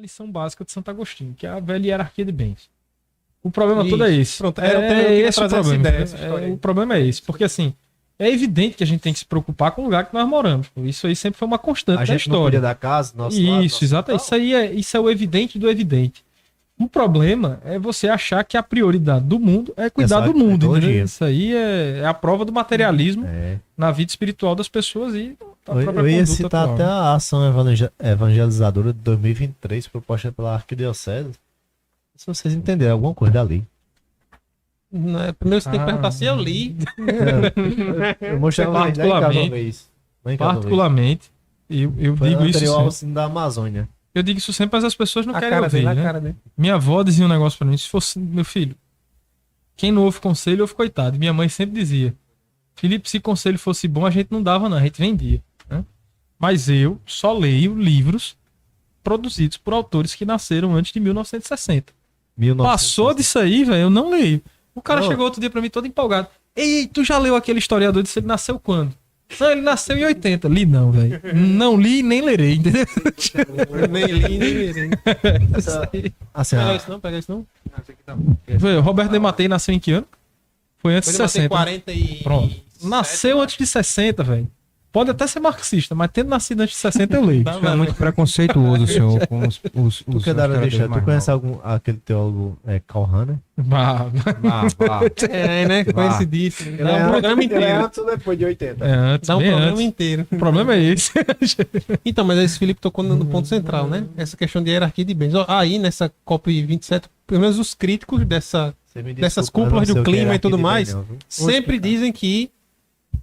lição básica de Santo Agostinho, que é a velha hierarquia de bens. O problema todo é esse. Pronto, é esse o problema. essa história aí. O problema é esse, porque assim, é evidente que a gente tem que se preocupar com o lugar que nós moramos. Pô. Isso aí sempre foi uma constante A da gente não história. cuida da casa, nosso Isso, lado, nosso exato. quintal. Isso é o evidente do evidente. O problema é você achar que a prioridade do mundo é cuidar Essa do mundo. tecnologia. Entendeu? Isso aí é a prova do materialismo É. na vida espiritual das pessoas e da própria Eu ia conduta citar atual. até a ação evangelizadora de 2023 proposta pela Arquidiocese. Se vocês entenderam alguma coisa dali. Né, primeiro você tem que perguntar se eu li. Eu mostrei lá em casa uma Particularmente- vez. Lá em casa uma vez. Particularmente, eu Foi digo isso anterior ao sempre. auxílio da Amazônia. Eu digo isso sempre, mas as pessoas não A querem cara ouvir, dele, a né? cara dele. Minha avó dizia um negócio pra mim, se fosse meu filho, quem não ouve conselho, ouve coitado. Minha mãe sempre dizia, Felipe, se conselho fosse bom, a gente não dava não, a gente vendia. Né? Mas eu só leio livros produzidos por autores que nasceram antes de 1960. 1960. Passou disso aí, velho, eu não leio. O cara Não. chegou outro dia pra mim todo empolgado. Ei, tu já leu aquele historiador? Disse, ele nasceu quando? Não, ele nasceu em 80. Li não, velho. Não li e nem lerei, entendeu? Nem li, nem li. Assim, Pega a- isso não, pega isso não. Foi, o Roberto Dematei nasceu em que ano? Foi antes de Ele bateu 60. 40 e... Pronto. Nasceu antes de 60, velho. Pode até ser marxista, mas tendo nascido antes de 60 eu leio. Tá, É muito preconceituoso, senhor, com os tu que é da área de historiadores história, mais tu conhece novos. aquele teólogo Karl Rahner? Bah, É, né? Conhecidíssimo. Dá um programa inteiro. antes ou depois de 80? é antes, Dá um bem programa antes. inteiro. O problema é esse. Então, mas esse Felipe tocou no ponto central, né? Essa questão de hierarquia de bens. Ó, aí, nessa COP27, pelo menos os críticos dessas cúpulas do clima e tudo mais, sempre dizem que,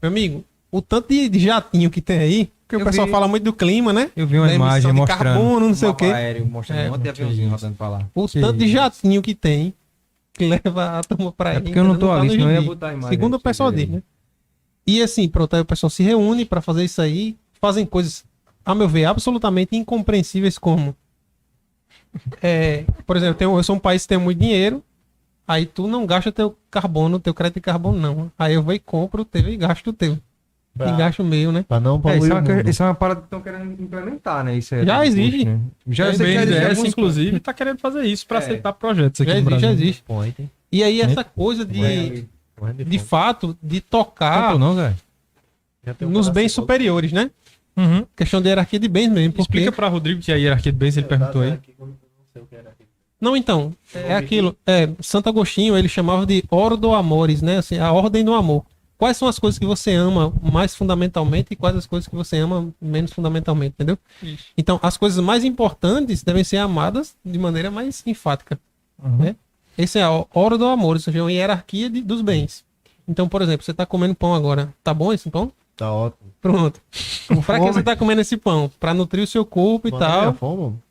meu amigo, o tanto de jatinho que tem aí, porque o Eu pessoal vi- fala muito do clima, né? Eu vi uma Da emissão imagem de mostrando carbono, não sei um o quê. mapa aéreo mostrando É, um monte de aviãozinho rodando pra lá. O tanto de jatinho que tem, que leva a turma pra aí. É porque eu não tô ali, no senão eu ia gibi. botar a imagem. Segundo aí o pra pessoal vocês diz, verem. né? E assim, pronto, aí o pessoal se reúne pra fazer isso aí, fazem coisas, a meu ver, absolutamente incompreensíveis como... por exemplo, eu sou um país que tem muito dinheiro, aí tu não gasta teu carbono, teu crédito de carbono, não. Aí eu vou e compro o teu e gasto o teu. E gasto o meu, né? Pra não Isso poluir é, o mundo. isso é uma parada que estão querendo implementar, né? Isso é Já do existe. custo, né? Já o eu sei que já existe BNDES, alguns- inclusive, tá querendo fazer isso pra É. aceitar projetos aqui Já no existe, Brasil. já existe. Point, E aí essa coisa de fato, de tocar Tanto não, velho. nos bens superiores, né? Uhum. Questão de hierarquia de bens mesmo. Porque... Explica pra Rodrigo que é a hierarquia de bens, ele perguntou aí. Não, então, é aquilo. Santo Agostinho, ele chamava de ordo amores, né? Assim, a ordem do amor. Quais são as coisas que você ama mais fundamentalmente e quais as coisas que você ama menos fundamentalmente, entendeu? Isso. Então, as coisas mais importantes devem ser amadas de maneira mais enfática. Uhum. Né? Esse é a ordo amores, ou seja, uma hierarquia dos bens. Então, por exemplo, você tá comendo pão agora. Tá bom esse pão? Tá ótimo. Pronto. Pra que você tá comendo esse pão? Pra nutrir o seu corpo e tal.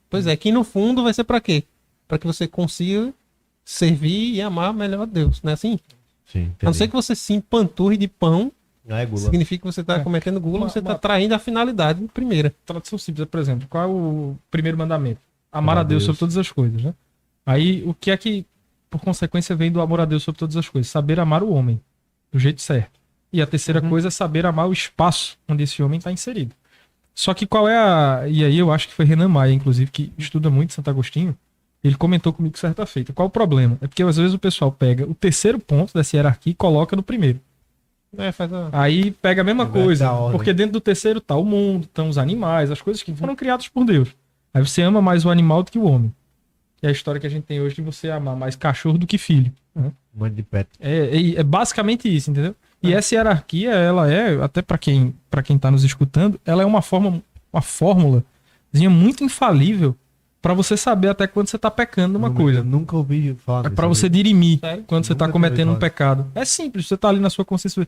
Pois é, que no fundo vai ser pra quê? Pra que você consiga servir e amar melhor a Deus, não é assim? Sim, A não ser que você se empanturre de pão, não é gula. significa que você tá É. cometendo gula, Uma- você tá uma- traindo a finalidade primeira. Tradução simples, por exemplo, qual é o primeiro mandamento? Amar Amar a Deus Deus. sobre todas as coisas, né? Aí, o que é que, por consequência, vem do amor a Deus sobre todas as coisas? Saber amar o homem, do jeito certo. E a terceira coisa é saber amar o espaço onde esse homem está inserido. Só que qual é a... E aí eu acho que foi Renan Maia, inclusive, que estuda muito Santo Agostinho, ele comentou comigo certa feita. Qual o problema? É porque às vezes o pessoal pega o terceiro ponto dessa hierarquia e coloca no primeiro. Faz a... Aí pega a mesma Inverte coisa, a ordem. porque dentro do terceiro tá o mundo, estão os animais, as coisas que foram criadas por Deus. Aí você ama mais o animal do que o homem. Que é a história que a gente tem hoje de você amar mais cachorro do que filho. Né? Um monte de pet. É basicamente isso, entendeu? E essa hierarquia, ela é, até para quem tá nos escutando, ela é uma fórmulazinha muito infalível para você saber até quando você tá pecando numa coisa. Eu nunca ouvi falar É disso. pra você dirimir Sério? quando você tá Nunca cometendo um ouvi falar. pecado. É simples, você tá ali na sua consciência.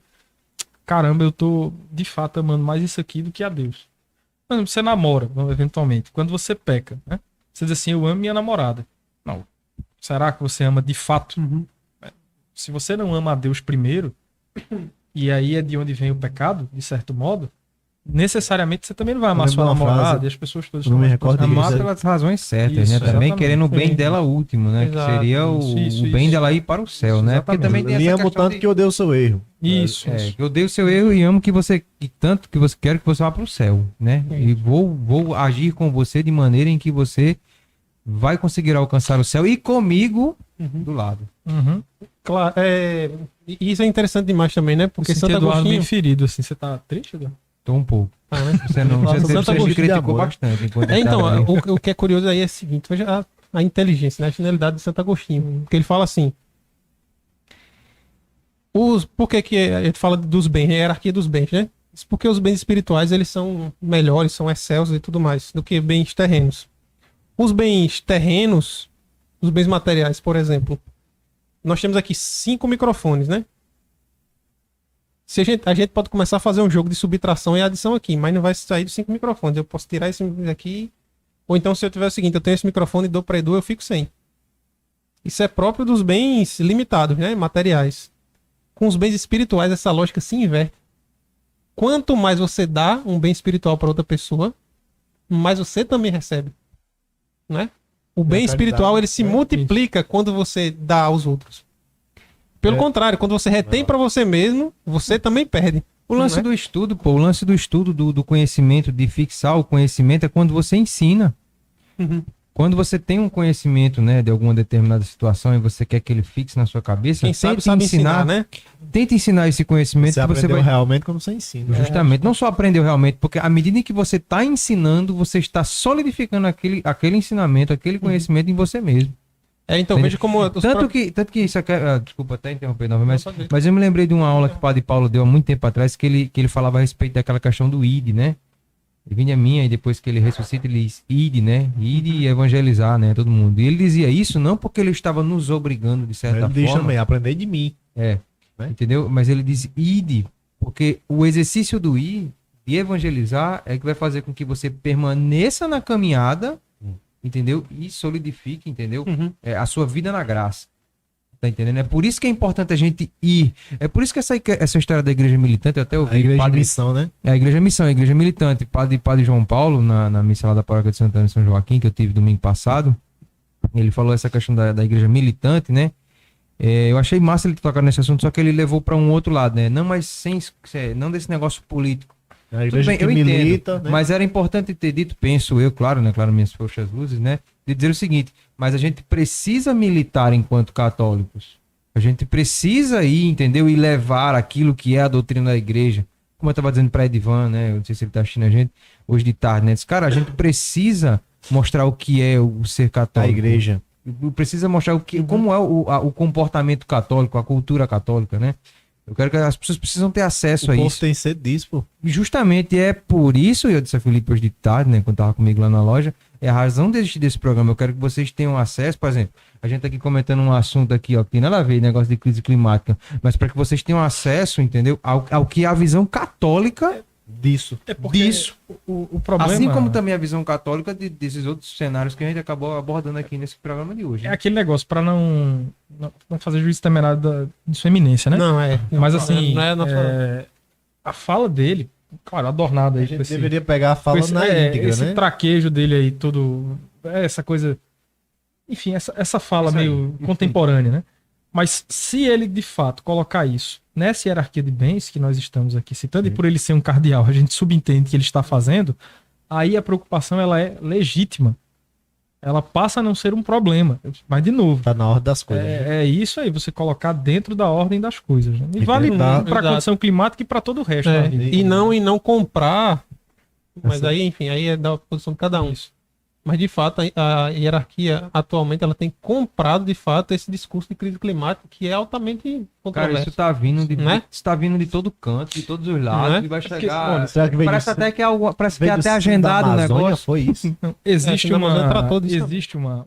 Caramba, eu tô de fato amando mais isso aqui do que a Deus. Por exemplo, você namora, eventualmente. Quando você peca, né? Você diz assim, eu amo minha namorada. Não. Será que você ama de fato? Se você não ama a Deus primeiro, e aí é de onde vem o pecado, de certo modo, necessariamente você também não vai amar Eu lembro sua de uma namorada frase, e as pessoas todas. eu não me estão recordo mais Amar Isso. pelas razões certas, Isso, né? Também exatamente. querendo o bem Sim. dela último, né? Exato. Que seria Isso, o bem isso. dela ir para o céu, né? Porque Exatamente. também tem Me essa amo questão tanto de... que odeio o seu erro. Isso, É, isso. que eu odeio o seu erro e amo que você... E tanto que você quero que você vá para o céu, né? E vou agir com você de maneira em que você vai conseguir alcançar o céu e comigo do lado. Uhum. Claro, e isso é interessante demais também, né? Porque Porque Santo Eduardo Agostinho... bem ferido, assim. Você tá triste, Eduardo? Tô um pouco. Ah, né? Você não, Santo você Agostinho criticou de amor. bastante. Então, tava aí. o que é curioso aí é o seguinte, veja a inteligência, né? A finalidade de Santo Agostinho. Porque ele fala assim, por que a gente fala dos bens, a hierarquia dos bens, né? Isso porque os bens espirituais, eles são melhores, são excelsos e tudo mais, do que bens terrenos. Os bens terrenos, os bens materiais, por exemplo, nós temos aqui 5 microfones, né? Se a gente pode começar a fazer um jogo de subtração e adição aqui, mas não vai sair dos 5 microfones. Eu posso tirar esse aqui. Ou então, se eu tiver o seguinte, eu tenho esse microfone e dou para Edu, eu fico sem. Isso é próprio dos bens limitados, né? Materiais. Com os bens espirituais, essa lógica se inverte. Quanto mais você dá um bem espiritual para outra pessoa, mais você também recebe. Né? O bem espiritual, ele se multiplica quando você dá aos outros. Pelo contrário, quando você retém para você mesmo, você também perde. O lance do estudo, pô, o lance do estudo do conhecimento, de fixar o conhecimento, é quando você ensina. Uhum. Quando você tem um conhecimento, né, de alguma determinada situação e você quer que ele fixe na sua cabeça, Quem sabe ensinar, né? Tenta ensinar esse conhecimento Você que você aprendeu vai... realmente quando você ensina. Justamente, não só aprendeu realmente, porque à medida em que você está ensinando, você está solidificando aquele ensinamento, aquele conhecimento em você mesmo. Então, veja como... Tanto que isso aqui... desculpa até interromper novamente, mas eu me lembrei de uma aula que o Padre Paulo deu há muito tempo atrás, que ele falava a respeito daquela questão do id, né? Ele vinha a mim, e depois que ele ressuscita, ele diz id, né? Id e evangelizar, né? Todo mundo. E ele dizia isso não porque ele estava nos obrigando, de certa Ele diz forma. também, aprender de mim. Né? Entendeu? Mas ele diz id, porque o exercício do id, de evangelizar, é que vai fazer com que você permaneça na caminhada, entendeu? E solidifique, entendeu? A sua vida na graça. Tá entendendo? É por isso que é importante a gente ir. É por isso que essa história da igreja militante, eu até ouvi... A igreja padre, de missão, né? É a igreja missão, a igreja militante. Padre João Paulo, na missa lá da paróquia de Santana e São Joaquim, que eu tive domingo passado, ele falou essa questão da igreja militante, né? Eu achei massa ele tocar nesse assunto, só que ele levou para um outro lado, né? Não, mas não desse negócio político. A igreja bem, que eu milita, entendo, né? mas era importante ter dito, penso eu, claro, né? Claro, minhas forças luzes, né? De dizer o seguinte, mas a gente precisa militar enquanto católicos. A gente precisa ir, entendeu? E levar aquilo que é a doutrina da igreja. Como eu estava dizendo para Edivan, né? Eu não sei se ele está assistindo a gente hoje de tarde, né? Disse, cara, a gente precisa mostrar o que é o ser católico. A igreja. Precisa mostrar como é o comportamento católico, a cultura católica, né? Eu quero que as pessoas precisam ter acesso a O povo isso. tem sede disso, pô. E justamente é por isso, eu disse a Felipe hoje de tarde, né? Quando estava comigo lá na loja, é a razão de existir desse programa. Eu quero que vocês tenham acesso, por exemplo, a gente tá aqui comentando um assunto aqui, ó, que tem nada a ver, negócio de crise climática, mas para que vocês tenham acesso, entendeu? Ao que é a visão católica Disso. É porque disso. o problema... Assim como também a visão católica desses outros cenários que a gente acabou abordando aqui nesse programa de hoje. É Né? aquele negócio, pra não fazer juízo temerário de sua eminência, né? Não, é. Mas assim, Não é nossa... a fala dele, claro, adornada A aí. gente com esse- deveria pegar a fala com esse, na íntegra, esse né? traquejo dele aí, tudo. Essa coisa. Enfim, essa fala Isso aí. meio contemporânea, né? Mas se ele de fato colocar isso nessa hierarquia de bens que nós estamos aqui citando, e por ele ser um cardeal, a gente subentende que ele está fazendo, aí a preocupação ela é legítima. Ela passa a não ser um problema. Mas, de novo, Tá na ordem das coisas. né? é isso aí, você colocar dentro da ordem das coisas. Né? E E vale tentar- para a Exato. condição climática e para todo o resto da vida. E não comprar, mas Essa- aí, enfim, aí é da posição de cada um. Mas, de fato, a hierarquia atualmente ela tem comprado, de fato, esse discurso de crise climática que é altamente Cara, controverso. isso tá vindo Né? isso tá vindo de todo canto, de todos os lados, Não é? e vai porque, chegar. olha, será que veio parece do- até que é algo, parece que é Veio do até centro da agendado o Amazônia, negócio. foi isso? Não, existe É, a Amazônia uma. tratou disso Existe uma